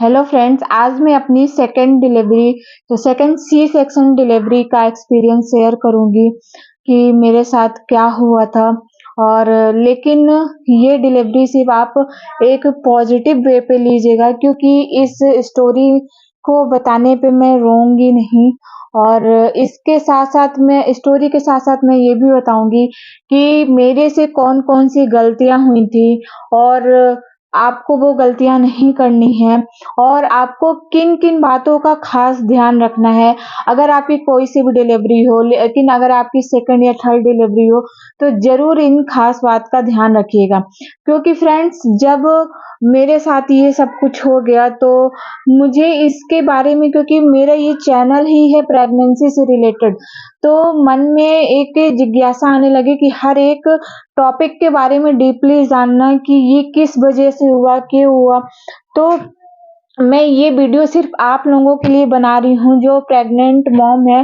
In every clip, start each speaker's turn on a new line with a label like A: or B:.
A: Hello friends, आज मैं अपनी सेकंड सी सेक्शन डिलीवरी का एक्सपीरियंस शेयर करूंगी कि मेरे साथ क्या हुआ था। और लेकिन ये डिलीवरी सिर्फ आप एक पॉजिटिव वे पे लीजिएगा, क्योंकि इस स्टोरी को बताने पे मैं रोऊंगी नहीं। और इसके साथ साथ मैं स्टोरी के साथ साथ मैं ये भी बताऊंगी कि मेरे से कौन कौन सी गलतियां हुई थी, और आपको वो गलतियां नहीं करनी है, और आपको किन-किन बातों का ख़ास ध्यान रखना है। अगर आपकी कोई सी भी डिलीवरी हो, लेकिन अगर आपकी सेकंड या थर्ड डिलीवरी हो, तो ज़रूर इन ख़ास बात का ध्यान रखिएगा। क्योंकि फ्रेंड्स, जब मेरे साथ ये सब कुछ हो गया, तो मुझे इसके बारे में, क्योंकि मेरा ये चैनल ही है प्रेगनेंसी से रिलेटेड, तो मन में एक जिज्ञासा आने लगी कि हर एक टॉपिक के बारे में डीपली जानना कि ये किस वजह से हुआ, क्यों हुआ। तो मैं ये वीडियो सिर्फ़ आप लोगों के लिए बना रही हूँ जो प्रेग्नेंट मॉम है।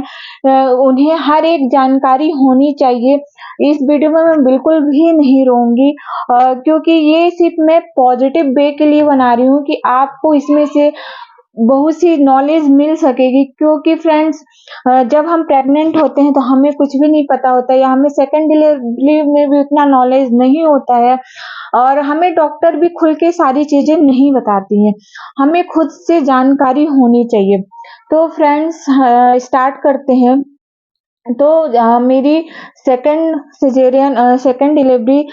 A: उन्हें हर एक जानकारी होनी चाहिए। इस वीडियो में मैं बिल्कुल भी नहीं रोऊँगी, क्योंकि ये सिर्फ़ मैं पॉज़िटिव वे के लिए बना रही हूँ कि आपको इसमें से बहुत सी नॉलेज मिल सकेगी। क्योंकि फ्रेंड्स, जब हम प्रेग्नेंट होते हैं तो हमें कुछ भी नहीं पता होता है, या हमें सेकंड डिलीवरी में भी उतना नॉलेज नहीं होता है, और हमें डॉक्टर भी खुल के सारी चीज़ें नहीं बताती हैं। हमें खुद से जानकारी होनी चाहिए। तो फ्रेंड्स, स्टार्ट करते हैं। तो मेरी सेकंड डिलीवरी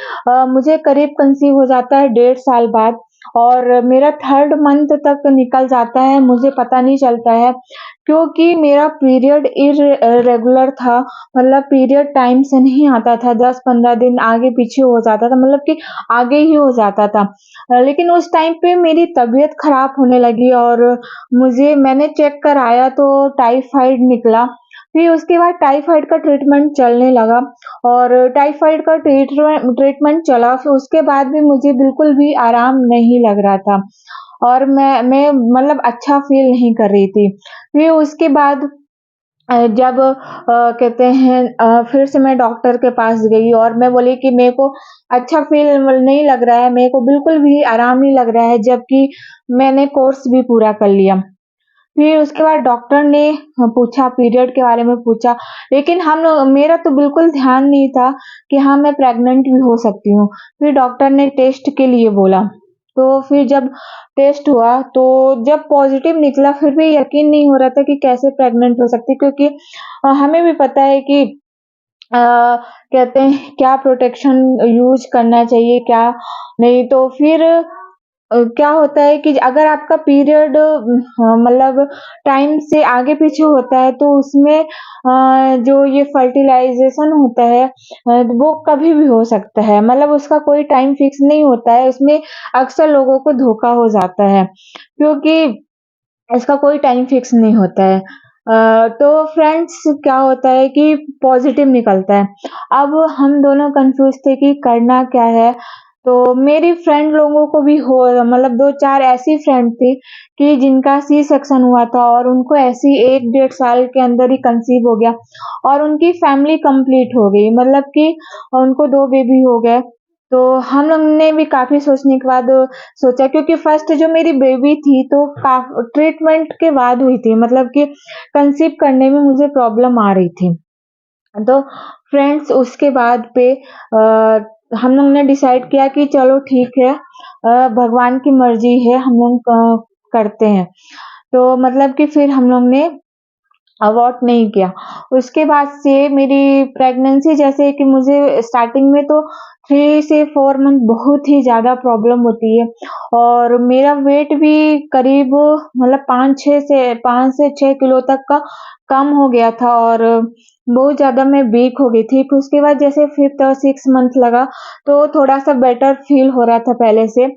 A: मुझे करीब कंसीव हो जाता है 1.5 साल बाद, और मेरा 3rd मंथ तक निकल जाता है, मुझे पता नहीं चलता है। क्योंकि मेरा पीरियड रेगुलर था, मतलब पीरियड टाइम से नहीं आता था, 10-15 दिन आगे-पीछे हो जाता था, मतलब कि आगे ही हो जाता था। लेकिन उस टाइम पे मेरी तबीयत खराब होने लगी, और मैंने चेक कराया तो टाइफाइड निकला। फिर उसके बाद टाइफाइड का ट्रीटमेंट चलने लगा, और टाइफाइड का ट्रीटमेंट चला, फिर उसके बाद भी मुझे बिल्कुल भी आराम नहीं लग रहा था, और मैं मतलब अच्छा फ़ील नहीं कर रही थी। फिर उसके बाद जब कहते हैं, फिर से मैं डॉक्टर के पास गई, और मैं बोली कि मेरे को अच्छा फ़ील नहीं लग रहा है, मेरे को बिल्कुल भी आराम नहीं लग रहा है, जबकि मैंने कोर्स भी पूरा कर लिया। फिर उसके बाद डॉक्टर ने पूछा, पीरियड के बारे में पूछा, लेकिन मेरा तो बिल्कुल ध्यान नहीं था कि हाँ, मैं प्रेग्नेंट भी हो सकती हूँ। फिर डॉक्टर ने टेस्ट के लिए बोला, तो फिर जब टेस्ट हुआ, तो जब पॉज़िटिव निकला, फिर भी यकीन नहीं हो रहा था कि कैसे प्रेग्नेंट हो सकती, क्योंकि हमें भी पता है कि कहते हैं क्या प्रोटेक्शन यूज़ करना चाहिए, क्या नहीं। तो फिर क्या होता है कि अगर आपका पीरियड मतलब टाइम से आगे-पीछे होता है, तो उसमें जो ये फर्टिलाइज़ेशन होता है, वो कभी भी हो सकता है, मतलब उसका कोई टाइम फिक्स नहीं होता है, उसमें अक्सर लोगों को धोखा हो जाता है, क्योंकि इसका कोई टाइम फिक्स नहीं होता है। तो फ्रेंड्स, क्या होता है कि पॉज़िटिव निकलता है। अब हम दोनों कन्फ्यूज़ थे कि करना क्या है। तो मेरी फ्रेंड लोगों को भी हो, मतलब 2-4 ऐसी फ्रेंड थी कि जिनका सी सेक्शन हुआ था, और उनको ऐसे ही 1 डेढ़ साल के अंदर ही कंसीव हो गया, और उनकी फैमिली कंप्लीट हो गई, मतलब कि उनको 2 बेबी हो गए। तो हम लोग ने भी काफ़ी सोचने के बाद सोचा, क्योंकि फर्स्ट जो मेरी बेबी थी, तो ट्रीटमेंट के बाद हुई थी, मतलब कि कंसीव करने में मुझे प्रॉब्लम आ रही थी। तो फ्रेंड्स, उसके बाद पे हम लोग ने डिसाइड किया कि चलो ठीक है, भगवान की मर्ज़ी है, हम लोग करते हैं। तो मतलब कि फिर हम लोग ने अबॉर्ट नहीं किया। उसके बाद से मेरी प्रेगनेंसी, जैसे कि मुझे स्टार्टिंग में तो 3 से 4 मंथ बहुत ही ज़्यादा प्रॉब्लम होती है, और मेरा वेट भी करीब, मतलब 5 से 6 किलो तक का कम हो गया था, और बहुत ज़्यादा मैं वीक हो गई थी। फिर उसके बाद जैसे 5th और 6th मंथ लगा, तो थोड़ा-सा बेटर फ़ील हो रहा था पहले से।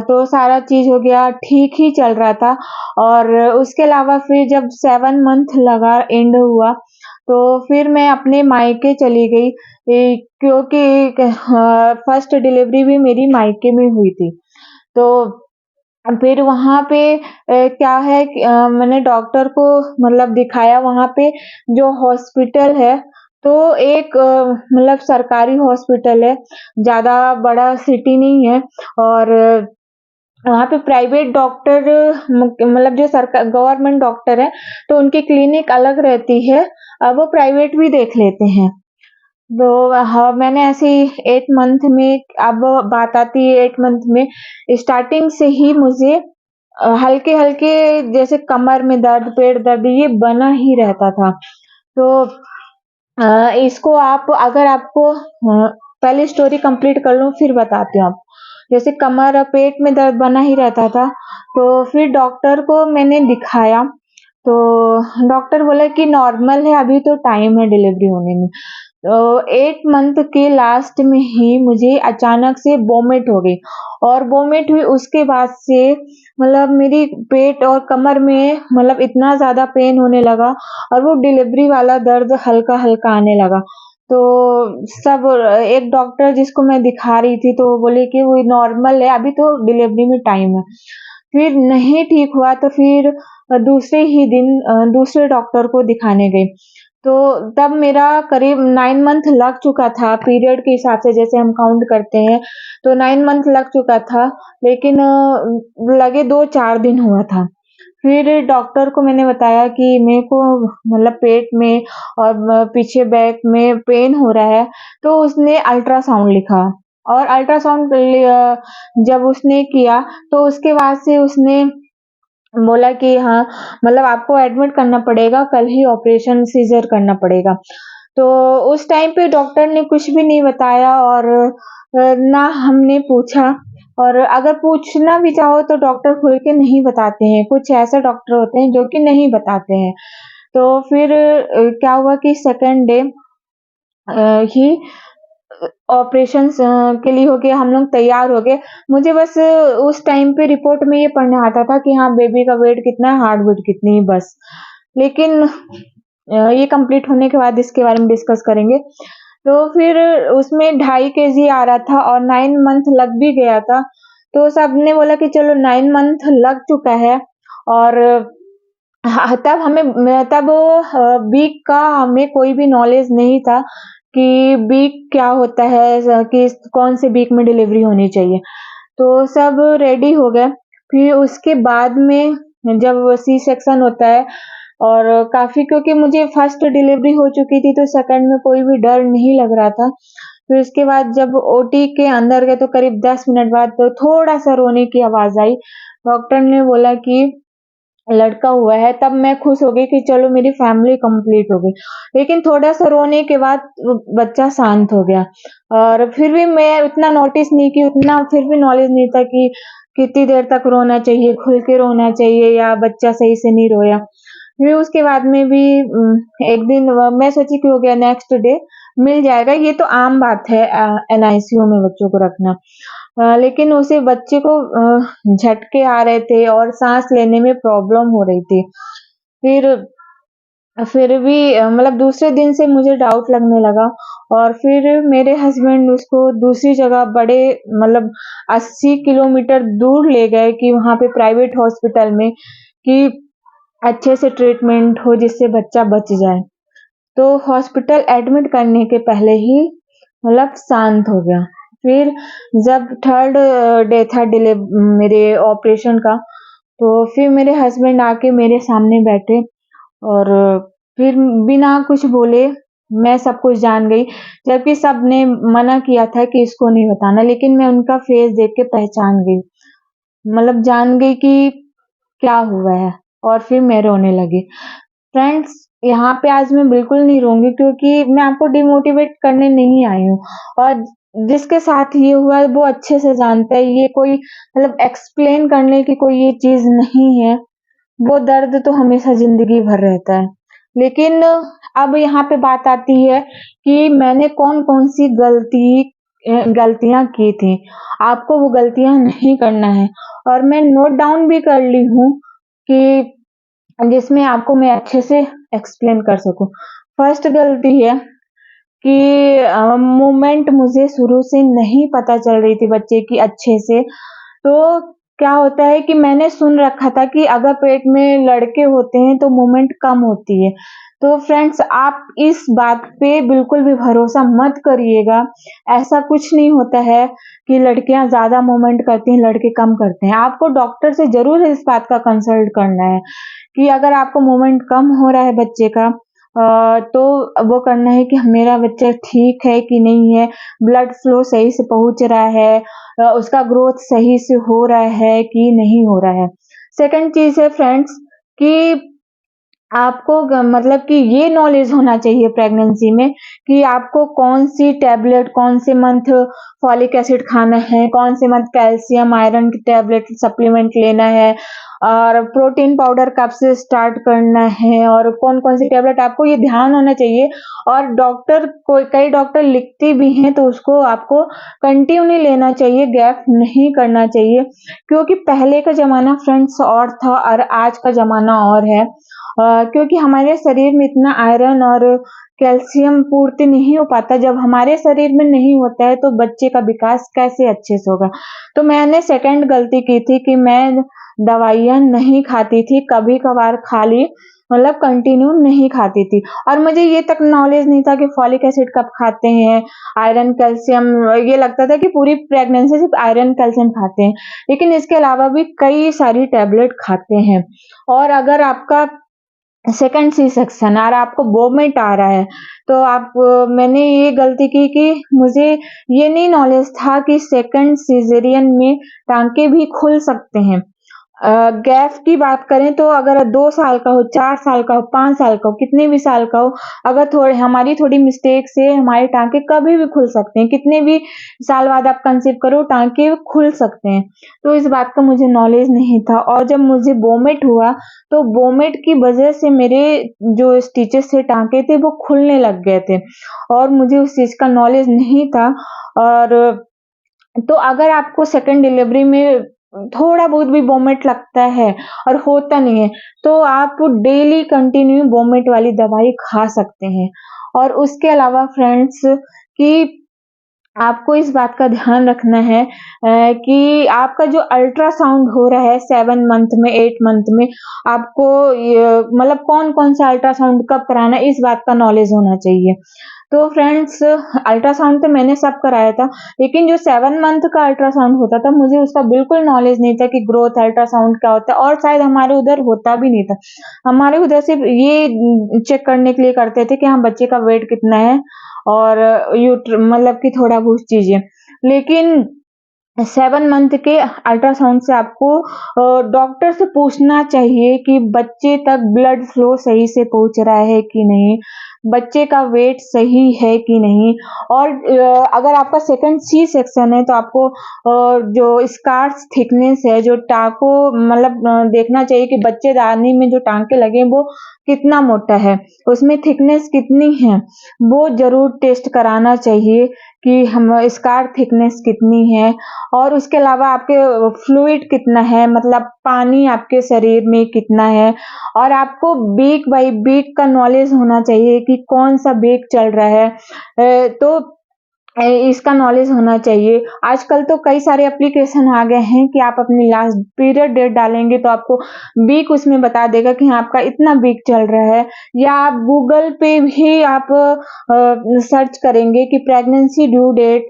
A: तो सारा चीज़ हो गया, ठीक ही चल रहा था। और उसके अलावा फिर जब 7 मंथ लगा, एंड हुआ, तो फिर मैं अपने मायके चली गई, क्योंकि फर्स्ट डिलीवरी भी मेरी मायके में हुई थी। तो फिर वहाँ पे क्या है कि मैंने डॉक्टर को मतलब दिखाया वहाँ पे, जो हॉस्पिटल है, तो एक मतलब सरकारी हॉस्पिटल है, ज़्यादा बड़ा सिटी नहीं है, और वहाँ पे प्राइवेट डॉक्टर मतलब जो सरकार गवर्नमेंट डॉक्टर है, तो उनकी क्लिनिक अलग रहती है। वो प्राइवेट भी देख लेते हैं। तो हाँ, मैंने ऐसे ही 8 मंथ में अब बात आती है 8 मंथ में स्टार्टिंग से ही मुझे हल्के-हल्के जैसे कमर में दर्द, पेट दर्द ये बना ही रहता था। तो इसको आप अगर आपको पहले स्टोरी कंप्लीट कर लूँ फिर बताती हूँ आपको। जैसे कमर और पेट में दर्द बना ही रहता था, तो फिर डॉक्टर को मैंने दिखाया, तो डॉक्टर बोला कि नॉर्मल है, अभी तो टाइम है डिलीवरी होने में। 8 मंथ के लास्ट में ही मुझे अचानक से वॉमिट हो गई और वॉमिट हुई उसके बाद से मतलब मेरी पेट और कमर में मतलब इतना ज़्यादा पेन होने लगा और वो डिलीवरी वाला दर्द हल्का-हल्का आने लगा। तो सब एक डॉक्टर जिसको मैं दिखा रही थी तो वो बोले कि वो नॉर्मल है, अभी तो डिलीवरी में टाइम है। फिर नहीं ठीक हुआ तो फिर दूसरे ही दिन दूसरे डॉक्टर को दिखाने गई। तो तब मेरा करीब 9 मंथ लग चुका था पीरियड के हिसाब से जैसे हम काउंट करते हैं, तो 9 मंथ लग चुका था लेकिन लगे 2-4 दिन हुआ था। फिर डॉक्टर को मैंने बताया कि मेरे को मतलब पेट में और पीछे बैक में पेन हो रहा है, तो उसने अल्ट्रासाउंड लिखा और अल्ट्रासाउंड जब उसने किया, तो उसके बाद से उसने बोला कि हाँ, मतलब आपको एडमिट करना पड़ेगा, कल ही ऑपरेशन सीज़र करना पड़ेगा। तो उस टाइम पे डॉक्टर ने कुछ भी नहीं बताया और ना हमने पूछा और अगर पूछना भी चाहो तो डॉक्टर खुल के नहीं बताते हैं, कुछ ऐसे डॉक्टर होते हैं जो कि नहीं बताते हैं। तो फिर क्या हुआ कि सेकंड डे ही ऑपरेशंस के लिए हो गया, हम लोग तैयार हो गए। मुझे बस उस टाइम पे रिपोर्ट में ये पढ़ने आता था कि हाँ, बेबी का वेट कितना है, हार्ट बीट कितनी है बस। लेकिन ये कंप्लीट होने के बाद इसके बारे में डिस्कस करेंगे। तो फिर उसमें 2.5 केजी आ रहा था और 9 मंथ लग भी गया था। तो सबने बोला कि चलो 9 मंथ लग चुका है और हाँ, तब हमें तब वीक का हमें कोई भी नॉलेज नहीं था कि वीक क्या होता है कि कौन से वीक में डिलीवरी होनी चाहिए। तो सब रेडी हो गए। फिर उसके बाद में जब सी सेक्शन होता है और काफ़ी क्योंकि मुझे फर्स्ट डिलीवरी हो चुकी थी तो सेकंड में कोई भी डर नहीं लग रहा था। फिर उसके बाद जब ओटी के अंदर गए तो करीब 10 मिनट बाद तो थोड़ा-सा रोने की आवाज़ आई। डॉक्टर ने बोला कि लड़का हुआ है, तब मैं खुश हो गई कि चलो मेरी फैमिली कंप्लीट हो गई। लेकिन थोड़ा-सा रोने के बाद बच्चा शांत हो गया और फिर भी मैं उतना नोटिस नहीं की, उतना फिर भी नॉलेज नहीं था कि कितनी देर तक रोना चाहिए, खुल के रोना चाहिए या बच्चा सही से नहीं रोया। फिर उसके बाद में भी एक दिन मैं सोची कि हो गया नेक्स्ट डे मिल जाएगा, ये तो आम बात है एनआईसीयू में बच्चों को रखना। लेकिन उसे बच्चे को झटके आ रहे थे और साँस लेने में प्रॉब्लम हो रही थी। फिर फिर भी मतलब दूसरे दिन से मुझे डाउट लगने लगा और फिर मेरे हस्बैंड उसको दूसरी जगह बड़े मतलब 80 किलोमीटर दूर ले गए कि वहाँ पे प्राइवेट हॉस्पिटल में कि अच्छे से ट्रीटमेंट हो जिससे बच्चा बच जाए। तो हॉस्पिटल एडमिट करने के पहले ही मतलब शांत हो गया। फिर जब थर्ड डे था मेरे ऑपरेशन का, तो फिर मेरे हस्बैंड आके मेरे सामने बैठे और फिर बिना कुछ बोले मैं सब कुछ जान गई, जबकि सबने मना किया था कि इसको नहीं बताना, लेकिन मैं उनका फेस देख के पहचान गई। मतलब जान गई कि क्या हुआ है और फिर मैं रोने लगी। फ्रेंड्स, यहाँ पे आज मैं बिल्कुल नहीं रोऊँगी क्योंकि मैं आपको डिमोटिवेट करने नहीं आई हूँ और जिसके साथ ये हुआ है वो अच्छे से जानता है, ये कोई मतलब एक्सप्लेन करने की कोई ये चीज़ नहीं है। वो दर्द तो हमेशा ज़िंदगी भर रहता है। लेकिन अब यहाँ पे बात आती है कि मैंने कौन-कौन सी गलतियाँ की थी। आपको वो गलतियाँ नहीं करना है और मैं नोट डाउन भी कर ली हूँ कि जिसमें आपको मैं अच्छे से एक्सप्लेन कर सकूँ। फर्स्ट गलती है कि मूवमेंट मुझे शुरू से नहीं पता चल रही थी बच्चे की अच्छे से। तो क्या होता है कि मैंने सुन रखा था कि अगर पेट में लड़के होते हैं तो मूवमेंट कम होती है। तो फ्रेंड्स आप इस बात पे बिल्कुल भी भरोसा मत करिएगा। ऐसा कुछ नहीं होता है कि लड़कियाँ ज़्यादा मूवमेंट करती हैं, लड़के कम करते हैं। आपको डॉक्टर से ज़रूर इस बात का कंसल्ट करना है कि अगर आपको मूवमेंट कम हो रहा है बच्चे का तो वो करना है कि मेरा बच्चा ठीक है कि नहीं है, ब्लड फ्लो सही से पहुँच रहा है, उसका ग्रोथ सही से हो रहा है कि नहीं हो रहा है। सेकंड चीज़ है फ्रेंड्स कि आपको मतलब कि ये नॉलेज होना चाहिए प्रेगनेंसी में कि आपको कौन-सी टैबलेट, कौन से मंथ फॉलिक एसिड खाना है, कौन से मंथ कैल्शियम, आयरन की टैबलेट, सप्लीमेंट लेना है और प्रोटीन पाउडर कब से स्टार्ट करना है और कौन-कौन सी टैबलेट आपको ये ध्यान होना चाहिए और डॉक्टर कोई कई डॉक्टर लिखते भी हैं तो उसको आपको कंटिन्यू लेना चाहिए, गैप नहीं करना चाहिए क्योंकि पहले का ज़माना फ्रेंड्स और था और आज का ज़माना और है। क्योंकि हमारे शरीर में इतना आयरन और कैल्शियम पूर्ति नहीं हो पाता, जब हमारे शरीर में नहीं होता है तो बच्चे का विकास कैसे अच्छे से होगा। तो मैंने सेकंड गलती की थी कि मैं दवाइयाँ नहीं खाती थी, कभी-कभार खा ली, मतलब कंटिन्यू नहीं खाती थी और मुझे ये तक नॉलेज नहीं था कि फॉलिक एसिड कब खाते हैं, आयरन, कैल्शियम ये लगता था कि पूरी प्रेगनेंसी सिर्फ आयरन, कैल्शियम खाते हैं, लेकिन इसके अलावा भी कई सारी टैबलेट खाते हैं और अगर आपका सेकंड सी सेक्शन और आपको वोमिट आ रहा है, तो मैंने ये गलती की कि मुझे ये नहीं नॉलेज था कि सेकंड सिज़ेरियन में टाँके भी खुल सकते हैं। गैप की बात करें तो अगर 2 साल का हो, 4 साल का हो, 5 साल का हो, कितने भी साल का हो, अगर हमारी थोड़ी मिस्टेक से हमारे टाँके कभी भी खुल सकते हैं। कितने भी साल बाद आप कंसीव करो, टाँके खुल सकते हैं। तो इस बात का मुझे नॉलेज नहीं था और जब मुझे वोमिट हुआ, तो वोमिट की वज़ह से मेरे जो स्टिचेज़ थे, टाँके थे, वो खुलने लग गए थे और मुझे उस चीज़ का नॉलेज नहीं था और तो अगर आपको सेकंड डिलीवरी में थोड़ा बहुत भी वोमिट लगता है और होता नहीं है, तो आप डेली कंटिन्यू वोमिट वाली दवाई खा सकते हैं। और उसके अलावा फ्रेंड्स कि आपको इस बात का ध्यान रखना है कि आपका जो अल्ट्रासाउंड हो रहा है 7 मंथ में, 8 मंथ में, आपको मतलब कौन-कौन सा अल्ट्रासाउंड कब कराना है, इस बात का नॉलेज होना चाहिए। तो फ्रेंड्स अल्ट्रासाउंड तो मैंने सब कराया था, लेकिन जो 7 मंथ का अल्ट्रासाउंड होता था, मुझे उसका बिल्कुल नॉलेज नहीं था कि ग्रोथ अल्ट्रासाउंड क्या होता है और शायद हमारे उधर होता भी नहीं था। हमारे उधर सिर्फ ये चेक करने के लिए करते थे कि हाँ, बच्चे का वेट कितना है और मतलब कि थोड़ा बहुत चीज़ें। लेकिन 7 मंथ के अल्ट्रासाउंड से आपको डॉक्टर से पूछना चाहिए कि बच्चे तक ब्लड फ्लो सही से पहुँच रहा है कि नहीं, बच्चे का वेट सही है कि नहीं और अगर आपका सेकंड सी सेक्शन है तो आपको जो स्कार्स थिकनेस है, जो टाँकों मतलब देखना चाहिए कि बच्चेदानी में जो टाँके लगे हैं वो कितना मोटा है, उसमें थिकनेस कितनी है, वो ज़रूर टेस्ट कराना चाहिए कि हम स्कार थिकनेस कितनी है और उसके अलावा आपके फ्लूइड कितना है मतलब पानी आपके शरीर में कितना है और आपको वीक बाय वीक का नॉलेज होना चाहिए कि कौन-सा वीक चल रहा है। तो इसका नॉलेज होना चाहिए। आजकल तो कई सारे एप्लीकेशन आ गए हैं कि आप अपनी लास्ट पीरियड डेट डालेंगे तो आपको वीक उसमें बता देगा कि हाँ, आपका इतना वीक चल रहा है या आप गूगल पे भी आप सर्च करेंगे कि pregnancy due date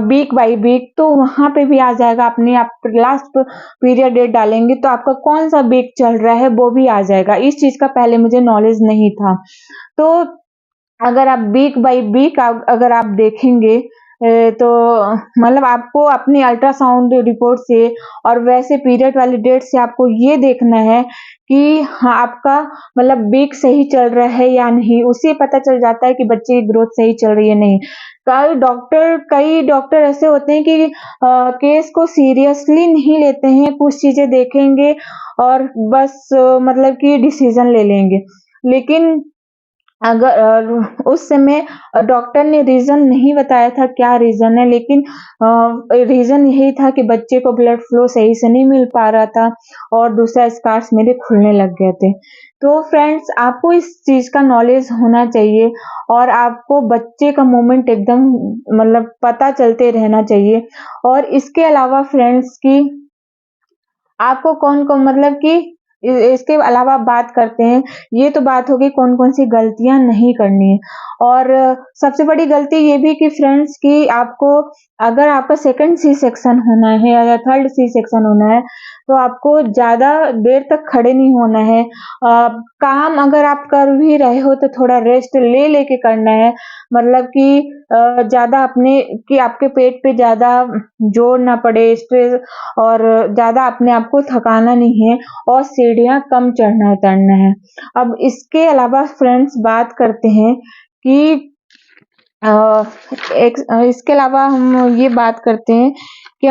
A: week by week तो वहाँ पे भी आ जाएगा अपने आप लास्ट पीरियड डेट डालेंगे तो आपका कौन-सा वीक चल रहा है वो भी आ जाएगा। इस चीज़ का पहले मुझे नॉलेज नहीं था। तो अगर आप वीक बाय वीक अगर आप देखेंगे तो मतलब आपको अपनी अल्ट्रासाउंड रिपोर्ट से और वैसे पीरियड वाली डेट से आपको ये देखना है कि हाँ, आपका मतलब वीक सही चल रहा है या नहीं, उससे पता चल जाता है कि बच्चे की ग्रोथ सही चल रही है नहीं। कई डॉक्टर ऐसे होते हैं कि केस को सीरियसली नहीं लेते हैं, कुछ चीज़ें देखेंगे और बस मतलब कि डिसीज़न ले लेंगे। लेकिन अगर उस समय डॉक्टर ने रीज़न नहीं बताया था क्या रीज़न है लेकिन रीज़न यही था कि बच्चे को ब्लड फ्लो सही से नहीं मिल पा रहा था और दूसरा स्कार्स मेरे खुलने लग गए थे। तो फ्रेंड्स आपको इस चीज़ का नॉलेज होना चाहिए और आपको बच्चे का मूवमेंट एकदम मतलब पता चलते रहना चाहिए और इसके अलावा फ्रेंड्स कि आपको कौन-कौन मतलब कि इसके अलावा बात करते हैं, ये तो बात होगी कौन-कौन सी गलतियाँ नहीं करनी है। और सबसे बड़ी गलती ये भी कि फ्रेंड्स कि आपको अगर आपका सेकंड सी सेक्शन होना है या थर्ड सी सेक्शन होना है, तो आपको ज़्यादा देर तक खड़े नहीं होना है। काम अगर आप कर भी रहे हो तो थोड़ा रेस्ट ले-लेके करना है। मतलब कि ज़्यादा अपने कि आपके पेट पे ज़्यादा जोर ना पड़े, स्ट्रेस और ज़्यादा अपने आप को थकाना नहीं है और सीढ़ियाँ कम चढ़ना-उतरना है। अब इसके अलावा फ्रेंड्स बात करते हैं कि अ, इसके अलावा हम ये बात करते हैं कि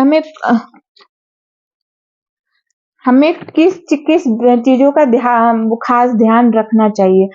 A: हमें किस चीज़ों का ख़ास ध्यान रखना चाहिए।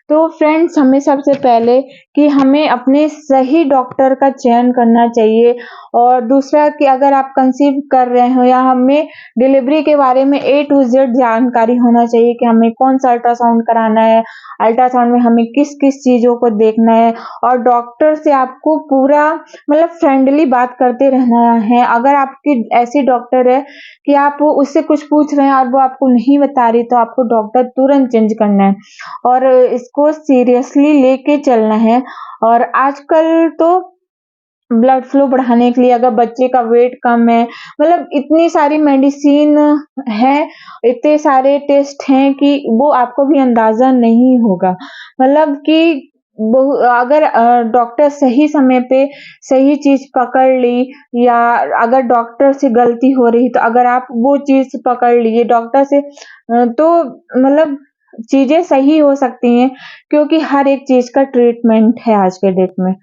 A: तो फ्रेंड्स हमें सबसे पहले कि हमें अपने सही डॉक्टर का चयन करना चाहिए और दूसरा कि अगर आप कंसीव कर रहे हो या हमें डिलीवरी के बारे में ए टू ज़ेड जानकारी होना चाहिए कि हमें कौन-सा अल्ट्रासाउंड कराना है, अल्ट्रासाउंड में हमें किस-किस चीज़ों को देखना है और डॉक्टर से आपको पूरा मतलब फ्रेंडली बात करते रहना है। अगर आपकी ऐसी डॉक्टर है कि आप उससे कुछ पूछ रहे हैं और वो आपको नहीं बता रही, तो आपको डॉक्टर तुरंत चेंज करना है और इसको सीरियसली लेके चलना है। और आजकल तो ब्लड फ्लो बढ़ाने के लिए अगर बच्चे का वेट कम है, मतलब इतनी सारी मेडिसिन है, इतने सारे टेस्ट हैं कि वो आपको भी अंदाज़ा नहीं होगा। मतलब कि अगर डॉक्टर सही समय पे सही चीज़ पकड़ ली या अगर डॉक्टर से गलती हो रही तो अगर आप वो चीज़ पकड़ लिए डॉक्टर से तो मतलब चीज़ें सही हो सकती हैं क्योंकि हर एक चीज़ का ट्रीटमेंट है आज के डेट में।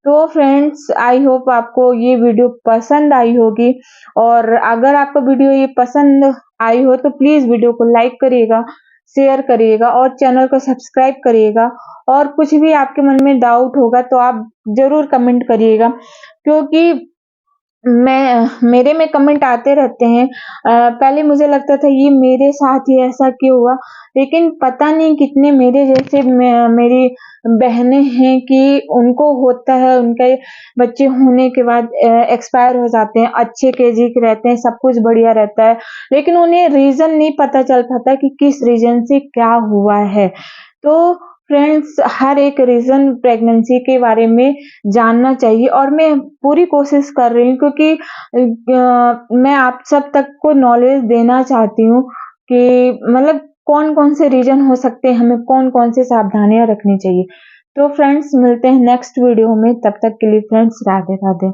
A: तो फ्रेंड्स आई होप आपको ये वीडियो पसंद आई होगी और अगर आपको वीडियो ये पसंद आई हो तो प्लीज़ वीडियो को लाइक करिएगा, शेयर करिएगा और चैनल को सब्सक्राइब करिएगा और कुछ भी आपके मन में डाउट होगा तो आप ज़रूर कमेंट करिएगा क्योंकि मेरे में कमेंट आते रहते हैं। पहले मुझे लगता था ये मेरे साथ ही ऐसा क्यों हुआ? लेकिन पता नहीं कितने मेरे जैसे मेरी बहनें हैं कि उनको होता है, उनके बच्चे होने के बाद एक्सपायर हो जाते हैं, अच्छे केजी के रहते हैं, सब कुछ बढ़िया रहता है, लेकिन उन्हें रीज़न नहीं पता चल पाता कि किस रीज़न से क्या हुआ है। तो फ्रेंड्स हर एक रीज़न प्रेगनेंसी के बारे में जानना चाहिए और मैं पूरी कोशिश कर रही हूँ क्योंकि मैं आप सब तक को नॉलेज देना चाहती हूँ कि मतलब कौन-कौन से रीज़न हो सकते हैं, हमें कौन-कौन से सावधानियाँ रखनी चाहिए। तो फ्रेंड्स मिलते हैं नेक्स्ट वीडियो में, तब तक के लिए फ्रेंड्स राधे-राधे।